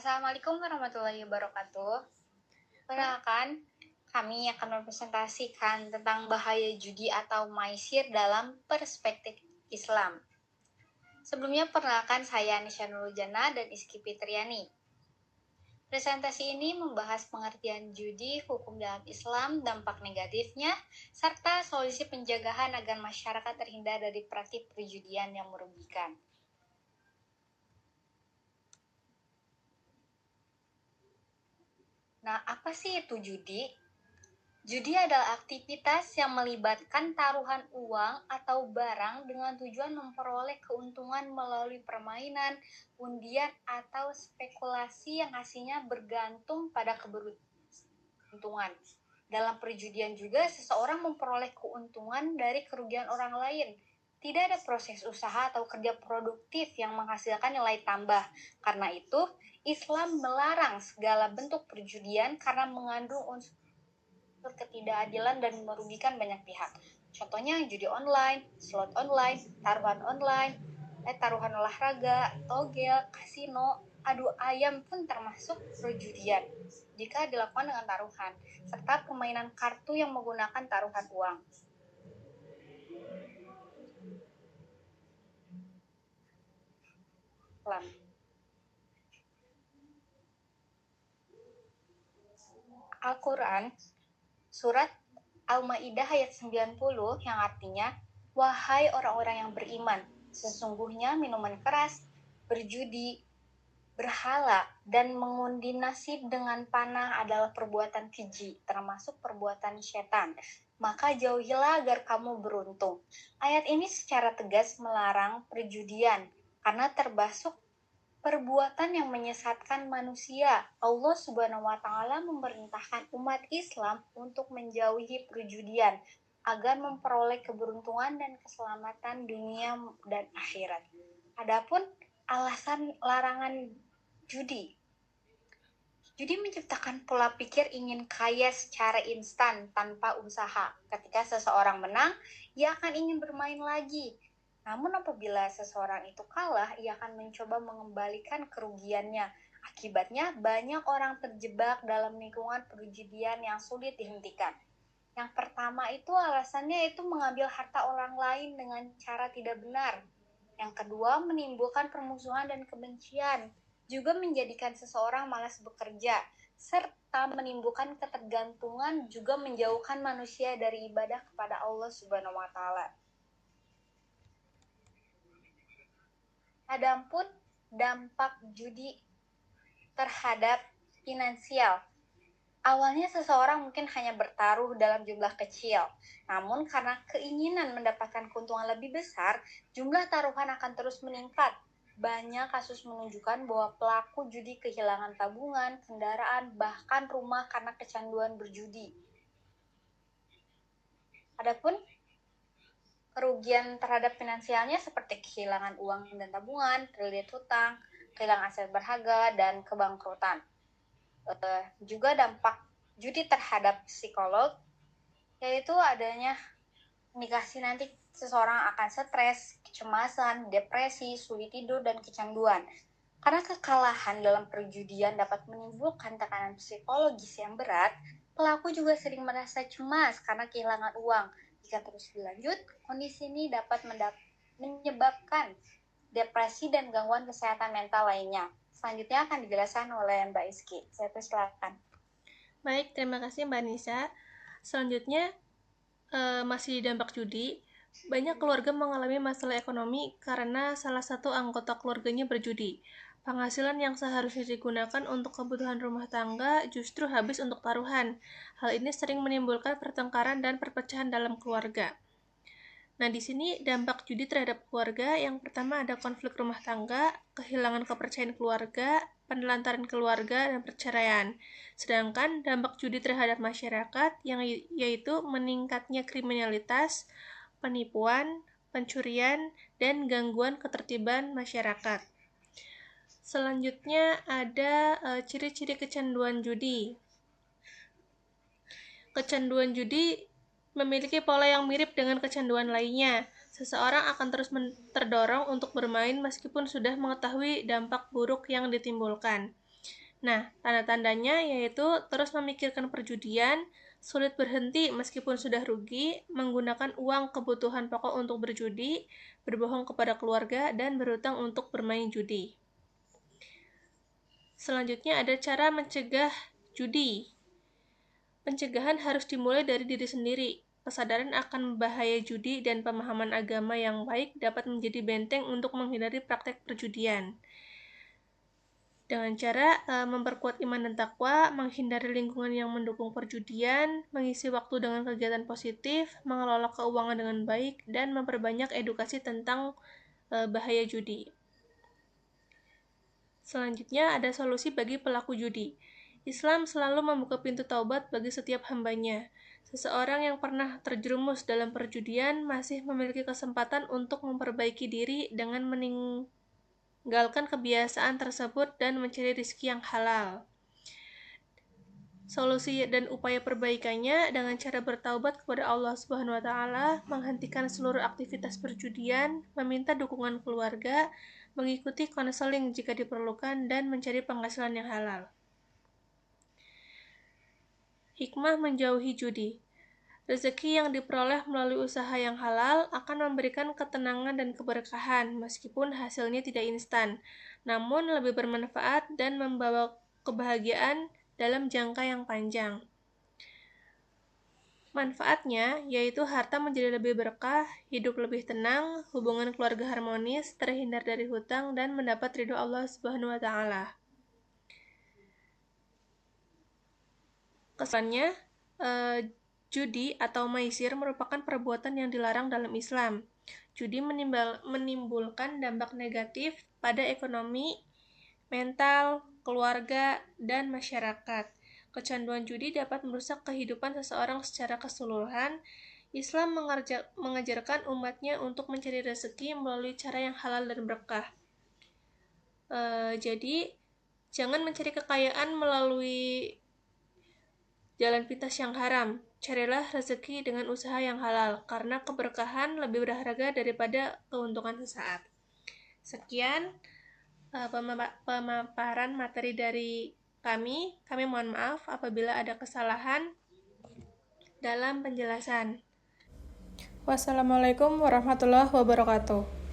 Assalamualaikum warahmatullahi wabarakatuh. Perkenalkan, kami akan mempresentasikan tentang bahaya judi atau maisir dalam perspektif Islam. Sebelumnya, perkenalkan saya Nisha Nurujana dan Iski Fitriani. Presentasi ini membahas pengertian judi, hukum dalam Islam, dampak negatifnya, serta solusi pencegahan agar masyarakat terhindar dari praktik perjudian yang merugikan. Nah, apa sih itu judi? Judi adalah aktivitas yang melibatkan taruhan uang atau barang dengan tujuan memperoleh keuntungan melalui permainan, undian, atau spekulasi yang hasilnya bergantung pada keberuntungan. Dalam perjudian juga, seseorang memperoleh keuntungan dari kerugian orang lain. Tidak ada proses usaha atau kerja produktif yang menghasilkan nilai tambah. Karena itu, Islam melarang segala bentuk perjudian karena mengandung unsur ketidakadilan dan merugikan banyak pihak. Contohnya judi online, slot online, taruhan olahraga, togel, kasino, adu ayam pun termasuk perjudian jika dilakukan dengan taruhan, serta permainan kartu yang menggunakan taruhan uang. Al-Quran Surat Al-Ma'idah ayat 90 yang artinya, wahai orang-orang yang beriman, sesungguhnya minuman keras, berjudi, berhala, dan mengundi nasib dengan panah adalah perbuatan keji, termasuk perbuatan setan. Maka jauhilah agar kamu beruntung. Ayat ini secara tegas melarang perjudian, karena termasuk perbuatan yang menyesatkan manusia. Allah Subhanahu wa Ta'ala memerintahkan umat Islam untuk menjauhi perjudian agar memperoleh keberuntungan dan keselamatan dunia dan akhirat. Adapun alasan larangan judi. Judi menciptakan pola pikir ingin kaya secara instan tanpa usaha. Ketika seseorang menang, ia akan ingin bermain lagi. Namun apabila seseorang itu kalah, ia akan mencoba mengembalikan kerugiannya. Akibatnya banyak orang terjebak dalam lingkungan perjudian yang sulit dihentikan. Yang pertama itu alasannya itu mengambil harta orang lain dengan cara tidak benar. Yang kedua menimbulkan permusuhan dan kebencian, juga menjadikan seseorang malas bekerja, serta menimbulkan ketergantungan, juga menjauhkan manusia dari ibadah kepada Allah Subhanahu wa Ta'ala. Adapun dampak judi terhadap finansial. Awalnya seseorang mungkin hanya bertaruh dalam jumlah kecil, namun karena keinginan mendapatkan keuntungan lebih besar, jumlah taruhan akan terus meningkat. Banyak kasus menunjukkan bahwa pelaku judi kehilangan tabungan, kendaraan, bahkan rumah karena kecanduan berjudi. Adapun kerugian terhadap finansialnya seperti kehilangan uang dan tabungan, terlilit hutang, kehilangan aset berharga, dan kebangkrutan. Juga dampak judi terhadap psikolog, yaitu adanya indikasi nanti seseorang akan stres, kecemasan, depresi, sulit tidur, dan kecanduan. Karena kekalahan dalam perjudian dapat menimbulkan tekanan psikologis yang berat, pelaku juga sering merasa cemas karena kehilangan uang. Jika terus berlanjut, kondisi ini dapat menyebabkan depresi dan gangguan kesehatan mental lainnya. Selanjutnya akan dijelaskan oleh Mbak Iski. Saya persilakan. Baik, terima kasih Mbak Nisa. Selanjutnya, masih dampak judi. Banyak keluarga mengalami masalah ekonomi karena salah satu anggota keluarganya berjudi. Penghasilan yang seharusnya digunakan untuk kebutuhan rumah tangga justru habis untuk taruhan. Hal ini sering menimbulkan pertengkaran dan perpecahan dalam keluarga. Nah, di sini dampak judi terhadap keluarga, yang pertama ada konflik rumah tangga, kehilangan kepercayaan keluarga, penelantaran keluarga, dan perceraian. Sedangkan dampak judi terhadap masyarakat, yaitu meningkatnya kriminalitas, penipuan, pencurian, dan gangguan ketertiban masyarakat. Selanjutnya ada ciri-ciri kecanduan judi. Kecanduan judi memiliki pola yang mirip dengan kecanduan lainnya. Seseorang akan terus terdorong untuk bermain meskipun sudah mengetahui dampak buruk yang ditimbulkan. Nah, tanda-tandanya yaitu terus memikirkan perjudian, sulit berhenti meskipun sudah rugi, menggunakan uang kebutuhan pokok untuk berjudi, berbohong kepada keluarga, dan berutang untuk bermain judi. Selanjutnya ada cara mencegah judi. Pencegahan harus dimulai dari diri sendiri. Kesadaran akan bahaya judi dan pemahaman agama yang baik dapat menjadi benteng untuk menghindari praktek perjudian. Dengan cara memperkuat iman dan takwa, menghindari lingkungan yang mendukung perjudian, mengisi waktu dengan kegiatan positif, mengelola keuangan dengan baik, dan memperbanyak edukasi tentang bahaya judi. Selanjutnya ada solusi bagi pelaku judi. Islam selalu membuka pintu taubat bagi setiap hambanya. Seseorang yang pernah terjerumus dalam perjudian masih memiliki kesempatan untuk memperbaiki diri dengan meninggalkan kebiasaan tersebut dan mencari rezeki yang halal. Solusi dan upaya perbaikannya dengan cara bertaubat kepada Allah Subhanahu wa taala, menghentikan seluruh aktivitas perjudian, meminta dukungan keluarga, mengikuti konseling jika diperlukan, dan mencari penghasilan yang halal. Hikmah menjauhi judi. Rezeki yang diperoleh melalui usaha yang halal akan memberikan ketenangan dan keberkahan meskipun hasilnya tidak instan, namun lebih bermanfaat dan membawa kebahagiaan dalam jangka yang panjang. Manfaatnya yaitu harta menjadi lebih berkah, hidup lebih tenang, hubungan keluarga harmonis, terhindar dari hutang, dan mendapat ridho Allah Subhanahu wa taala. Kesannya, judi atau maisir merupakan perbuatan yang dilarang dalam Islam. Judi menimbulkan dampak negatif pada ekonomi, mental, keluarga, dan masyarakat. Kecanduan judi dapat merusak kehidupan seseorang secara keseluruhan. Islam mengajarkan umatnya untuk mencari rezeki melalui cara yang halal dan berkah. Jadi, jangan mencari kekayaan melalui jalan pintas yang haram. Carilah rezeki dengan usaha yang halal, karena keberkahan lebih berharga daripada keuntungan sesaat. Sekian pemaparan materi dari kami. Kami mohon maaf apabila ada kesalahan dalam penjelasan. Wassalamualaikum warahmatullahi wabarakatuh.